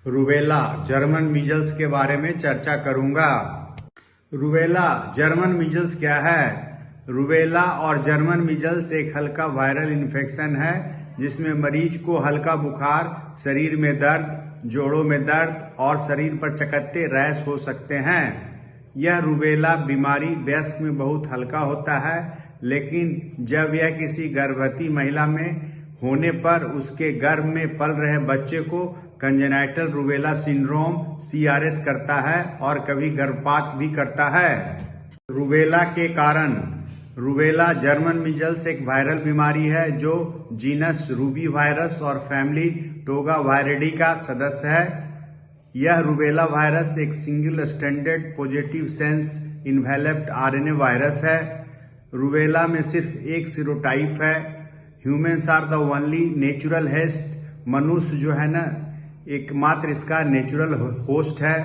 Rubella German measles के बारे में चर्चा करूंगा। रूबेला जर्मन मीजल्स क्या है? रूबेला और जर्मन मीजल्स एक हल्का वायरल इन्फेक्शन है जिसमें मरीज को हल्का बुखार, शरीर में दर्द, जोड़ों में दर्द और शरीर पर चकत्ते रैश हो सकते हैं। यह रूबेला बीमारी वयस्क में बहुत हल्का होता है, लेकिन जब यह किसी गर्भवती महिला में होने पर उसके गर्भ में पल रहे बच्चे को कंजेनाइटल रूबेला सिंड्रोम CRS करता है और कभी गर्भपात भी करता है। रूबेला के कारण रूबेला जर्मन मीजल्स एक वायरल बीमारी है जो जीनस रूबी वायरस और फैमिली टोगा वायरिडी का सदस्य है। यह रूबेला वायरस एक single standard positive sense enveloped RNA virus है। रूबेला में सिर्फ एक सीरोटाइप है। Humans are the only natural host. मनुष्य जो है ना एकमात्र इसका नेचुरल होस्ट है।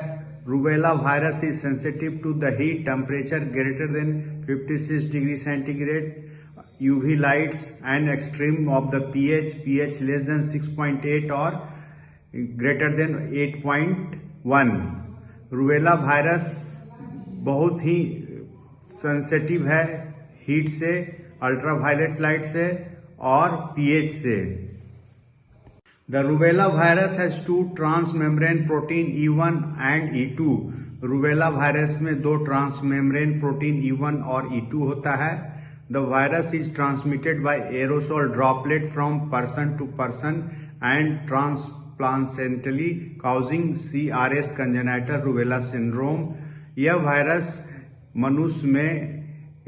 Rubella virus is sensitive to the heat temperature greater than 56 degree centigrade, UV lights and extreme of the pH less than 6.8 और ग्रेटर देन 8.1। रूबेला वायरस बहुत ही sensitive है हीट से, अल्ट्रावायलेट लाइट से और pH से। The rubella virus has two transmembrane protein E1 and E2। Rubella virus में दो transmembrane protein E1 और E2 होता है। The virus is transmitted by aerosol droplet from person to person and transplantally causing CRS congenital rubella syndrome। यह virus मनुष्य में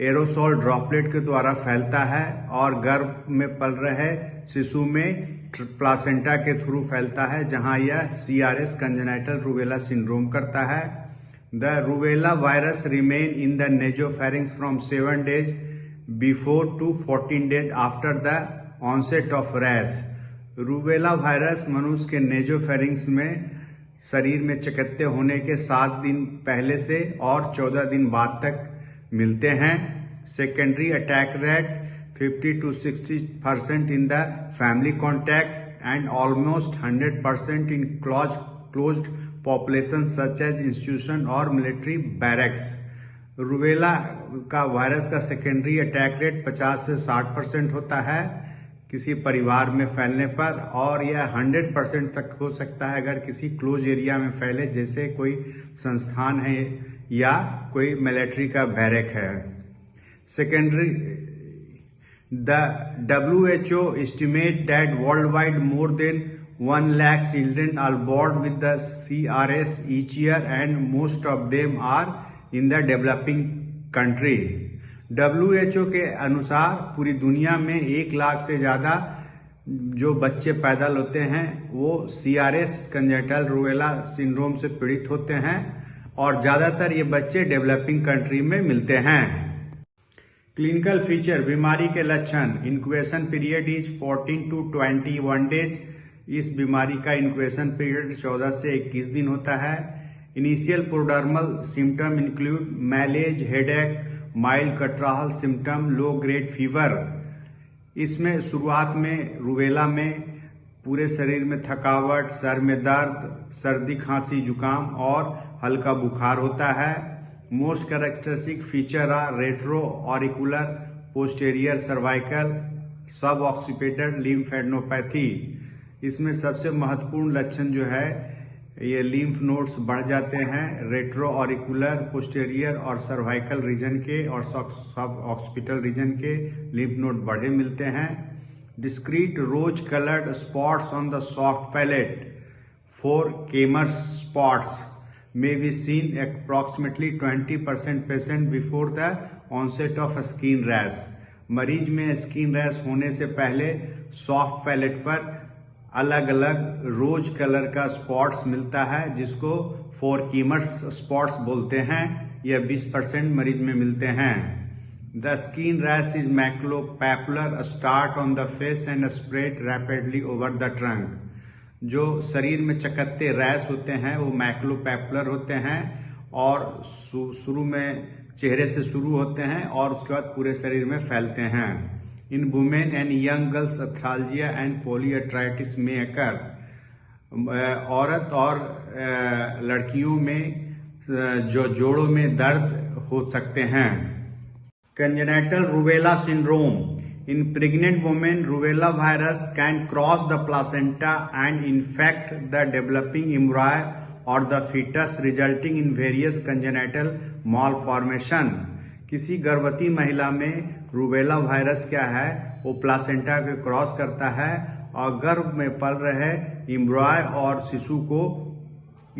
aerosol droplet के द्वारा फैलता है और गर्भ में पल रहे शिशु में प्लासेंटा के थ्रू फैलता है, जहां यह CRS कंजेनाइटल रूबेला सिंड्रोम करता है। The rubella virus remain in the nasopharynx from 7 days before to 14 days after the onset of rash. Rubella virus मनुष्य के नेजोफेरिंक्स में शरीर में चकत्ते होने के 7 दिन पहले से और 14 दिन बाद तक मिलते हैं। Secondary attack rate 50 to 60% in the family contact and almost 100% in closed population such as institution और मिलिट्री बैरक्स। रूबेला का वायरस का सेकेंडरी अटैक रेट 50 से 60% होता है किसी परिवार में फैलने पर, और यह 100% तक हो सकता है अगर किसी क्लोज एरिया में फैले, जैसे कोई संस्थान है या कोई मिलिट्री का बैरक है। Secondary the WHO estimate that worldwide more than 1 lakh children are born with the CRS each year and most of them are in the developing country। WHO के अनुसार पूरी दुनिया में 1 लाख से ज्यादा जो बच्चे पैदा होते हैं वो CRS कंजेनिटल रूबेला सिंड्रोम से पीड़ित होते हैं और ज्यादातर ये बच्चे डेवलपिंग कंट्री में मिलते हैं। क्लिनिकल फीचर, बीमारी के लक्षण। Incubation period is 14 to 21 days। इस बीमारी का इंक्यूबेशन पीरियड 14 से 21 दिन होता है। Initial prodromal symptom include malaise, headache, mild catarrhal symptom, low grade fever. इसमें शुरुआत में रूबेला में पूरे शरीर में थकावट, सर में दर्द, सर्दी, खांसी, जुकाम और हल्का बुखार होता है। Most characteristic feature are retro auricular posterior cervical sub occipital lymphadenopathy. इसमें सबसे महत्वपूर्ण लक्षण जो है ये लिम्फ नोड्स बढ़ जाते हैं रेट्रो ऑरिकुलर, पोस्टेरियर और सर्वाइकल रीजन के और सब ऑक्सीपिटल रीजन के लिम्फ नोड बढ़े मिलते हैं। Discrete rose coloured spots on the soft palate 4 Kemmers spots may be seen approximately 20% patient before the onset of skin rash। मरीज में skin rash होने से पहले सॉफ्ट पैलेट पर अलग अलग रोज कलर का स्पॉट्स मिलता है जिसको 4 Kemmers स्पॉट्स बोलते हैं। यह 20% मरीज में मिलते हैं। The skin rash is maculopapular, start on the face and spread rapidly over the trunk. जो शरीर में चकत्ते रैश होते हैं वो मैक्लोपैपुलर होते हैं और शुरू में चेहरे से शुरू होते हैं और उसके बाद पूरे शरीर में फैलते हैं। In women and young girls, arthralgia and polyarthritis may occur। औरत और लड़कियों में जो जोड़ों में दर्द हो सकते हैं। Congenital rubella syndrome. In pregnant women, rubella virus can cross the placenta and infect the developing embryo or the fetus, resulting in various congenital malformation. किसी गर्भवती महिला में रूबेला वायरस क्या है, वो प्लासेंटा को क्रॉस करता है और गर्भ में पल रहे एम्ब्रॉय और शिशु को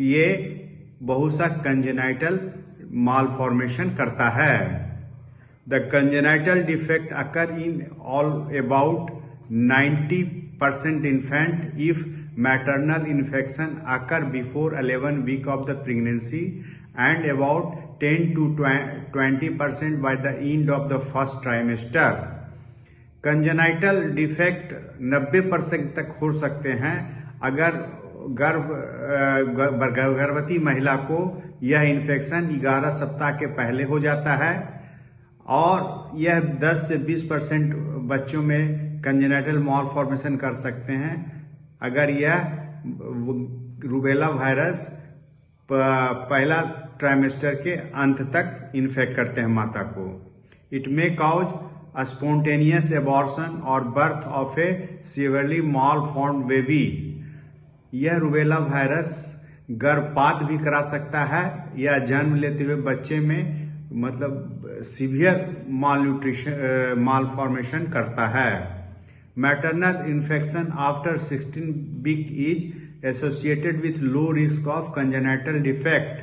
ये बहुत सा कंजेनाइटल मालफॉर्मेशन करता है। The congenital defect occur in all about 90% infant if maternal infection occur before 11 week of the pregnancy and about 10 to 20% by the end of the first trimester. Congenital defect 90% तक हो सकते हैं अगर गर्भवती महिला को यह इन्फेक्शन 11 सप्ताह के पहले हो जाता है और यह 10 से 20% बच्चों में कंजेनाइटल मालफॉर्मेशन कर सकते हैं अगर यह रूबेला वायरस पहला ट्राइमेस्टर के अंत तक इन्फेक्ट करते हैं माता को। It may cause a spontaneous abortion और birth of a severely malformed baby. यह रूबेला वायरस गर्भपात भी करा सकता है या जन्म लेते हुए बच्चे में मतलब सीवियर मालफॉर्मेशन करता है। Maternal infection after 16 week is associated with low risk of congenital defect.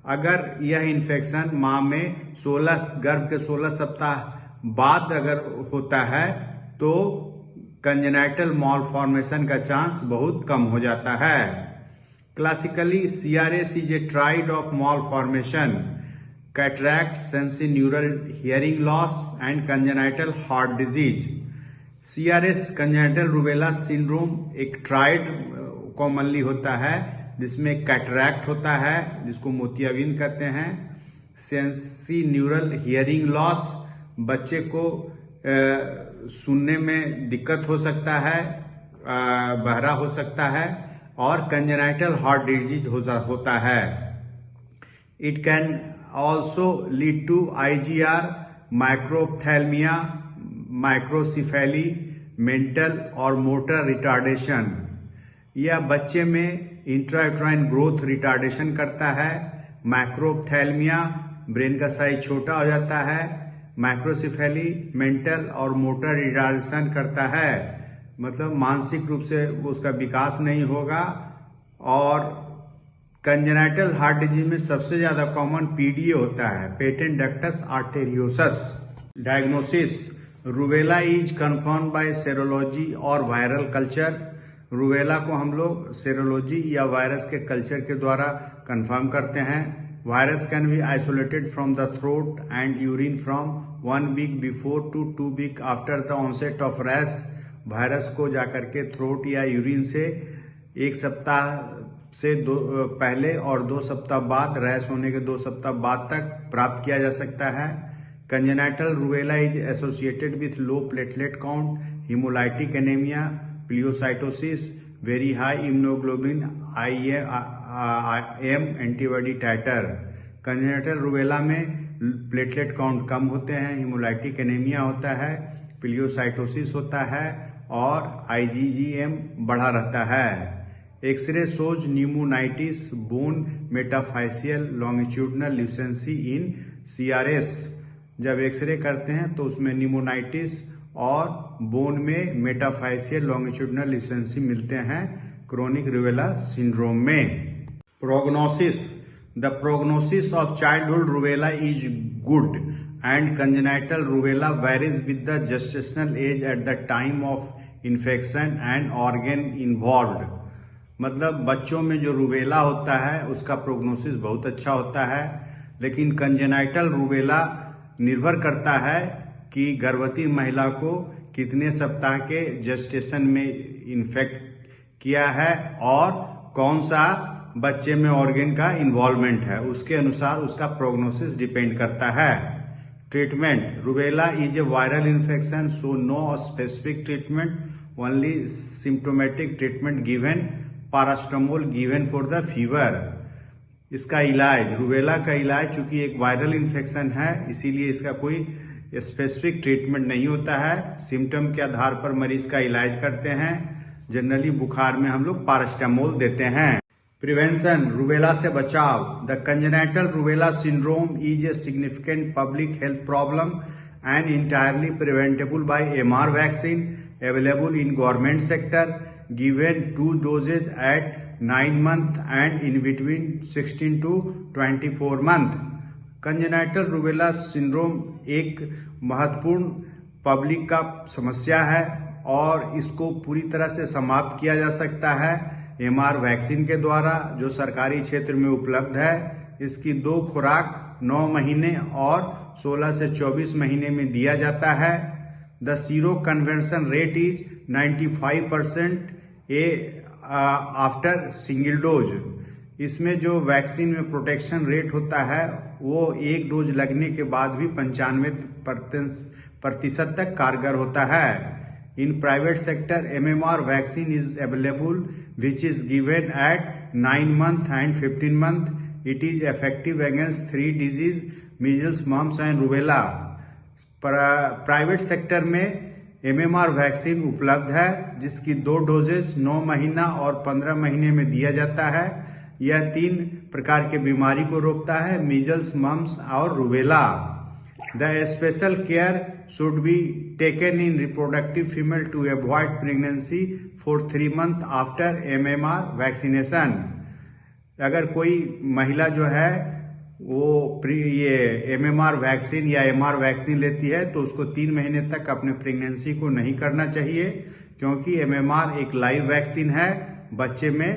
अगर यह इन्फेक्शन मां में गर्भ के 16 सप्ताह बाद अगर होता है तो कंजेनाइटल मालफॉर्मेशन का चांस बहुत कम हो जाता है। Classically CRS is a tried of malformation, cataract, sensorineural hearing loss and congenital heart disease. CRS congenital rubella syndrome एक ट्राइड कॉमनली होता है जिसमें कैटरैक्ट होता है जिसको मोतियाबिंद कहते हैं, सेंसरी हियरिंग लॉस बच्चे को सुनने में दिक्कत हो सकता है, बहरा हो सकता है और कंजेनाइटल हार्ट डिजीज होता है। It can also lead to IGR, microphthalmia, microcephaly, mental और motor retardation। यह बच्चे में इंट्रायूट्राइन ग्रोथ रिटार्डेशन करता है। माइक्रोप्थैल्मिया ब्रेन का साइज छोटा हो जाता है। माइक्रोसेफेली मेंटल और मोटर रिटार्डेशन करता है, मतलब मानसिक रूप से उसका विकास नहीं होगा। और कंजेनाइटल हार्ट डिजीज में सबसे ज्यादा कॉमन PDA होता है, patent ductus arteriosus. Diagnosis. Rubella is confirm by serology और वायरल कल्चर। रूबेला को हम लोग सेरोलॉजी या वायरस के कल्चर के द्वारा कंफर्म करते हैं। Virus can be isolated from the throat and urine from 1 week before to 2 week after the onset of rash. Virus को जाकर के थ्रोट या यूरिन से 1 सप्ताह से पहले और 2 सप्ताह बाद, रैश होने के 2 सप्ताह बाद तक प्राप्त किया जा सकता है। Congenital rubella is associated with low platelet count, haemolytic anaemia, pleocytosis, very high immunoglobulin IM antibody titre. Congenital rubella में प्लेटलेट काउंट कम होते हैं, हिमोलाइटिक एनीमिया होता है, प्लियोसाइटोसिस होता है और IgM बढ़ा रहता है। X ray shows pneumonitis, bone मेटाफाइसियल longitudinal ल्यूसेंसी इन CRS। जब एक्सरे करते हैं तो उसमें न्यूमोनाइटिस और बोन में मेटाफाइसियल लॉन्गिट्यूडनल ल्यूसेंसी मिलते हैं क्रोनिक रूबेला सिंड्रोम में। Prognosis. The prognosis of childhood rubella is good and congenital rubella varies with the gestational age at the time of infection and organ involved. मतलब बच्चों में जो रूबेला होता है उसका प्रोग्नोसिस बहुत अच्छा होता है, लेकिन कंजेनाइटल रूबेला निर्भर करता है कि गर्भवती महिला को कितने सप्ताह के जेस्टेशन में इन्फेक्ट किया है और कौन सा बच्चे में ऑर्गन का इन्वॉल्वमेंट है, उसके अनुसार उसका प्रोग्नोसिस डिपेंड करता है। Treatment. Rubella is a viral infection, so no specific treatment, only symptomatic treatment given paracetamol given for the fever. इसका इलाज, रूबेला का इलाज चूंकि एक वायरल इन्फेक्शन है इसीलिए इसका कोई स्पेसिफिक ट्रीटमेंट नहीं होता है। सिम्टम के आधार पर मरीज का इलाज करते हैं। जनरली बुखार में हम लोग पैरास्टामोल देते हैं। प्रिवेंशन, रूबेला से बचाव। The congenital rubella syndrome is a significant public health problem and entirely preventable by MR vaccine available in government sector, given 2 doses at 9 months and in between 16 to 24 months. Congenital rubella syndrome एक महत्वपूर्ण public का समस्या है और इसको पूरी तरह से समाप्त किया जा सकता है MR वैक्सीन के द्वारा जो सरकारी क्षेत्र में उपलब्ध है। इसकी 2 खुराक 9 महीने और 16 से 24 महीने में दिया जाता है। The sero conversion rate is 95% after single dose. इसमें जो वैक्सीन में प्रोटेक्शन रेट होता है वो एक डोज लगने के बाद भी 95% तक कारगर होता है। In private sector MMR vaccine is available which is given at 9 months and 15 months. It is effective against 3 disease, measles, mumps and rubella. Private sector में MMR वैक्सीन उपलब्ध है जिसकी 2 डोजेस 9 महीना और 15 महीने में दिया जाता है। यह 3 प्रकार के बीमारी को रोकता है, मीजल्स, मम्स और rubella. The special care should be taken in reproductive female to avoid pregnancy for 3 months after MMR vaccination. अगर कोई महिला जो है वो ये MMR वैक्सीन या MR वैक्सीन लेती है तो उसको 3 महीने तक अपने प्रेगनेंसी को नहीं करना चाहिए क्योंकि MMR एक लाइव वैक्सीन है, बच्चे में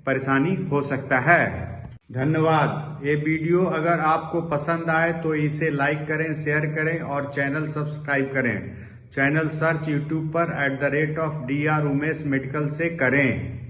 परेशानी हो सकता है। धन्यवाद। ये वीडियो अगर आपको पसंद आए तो इसे लाइक करें, शेयर करें और चैनल सब्सक्राइब करें। चैनल सर्च यूट्यूब पर @DR उमेश मेडिकल से करें।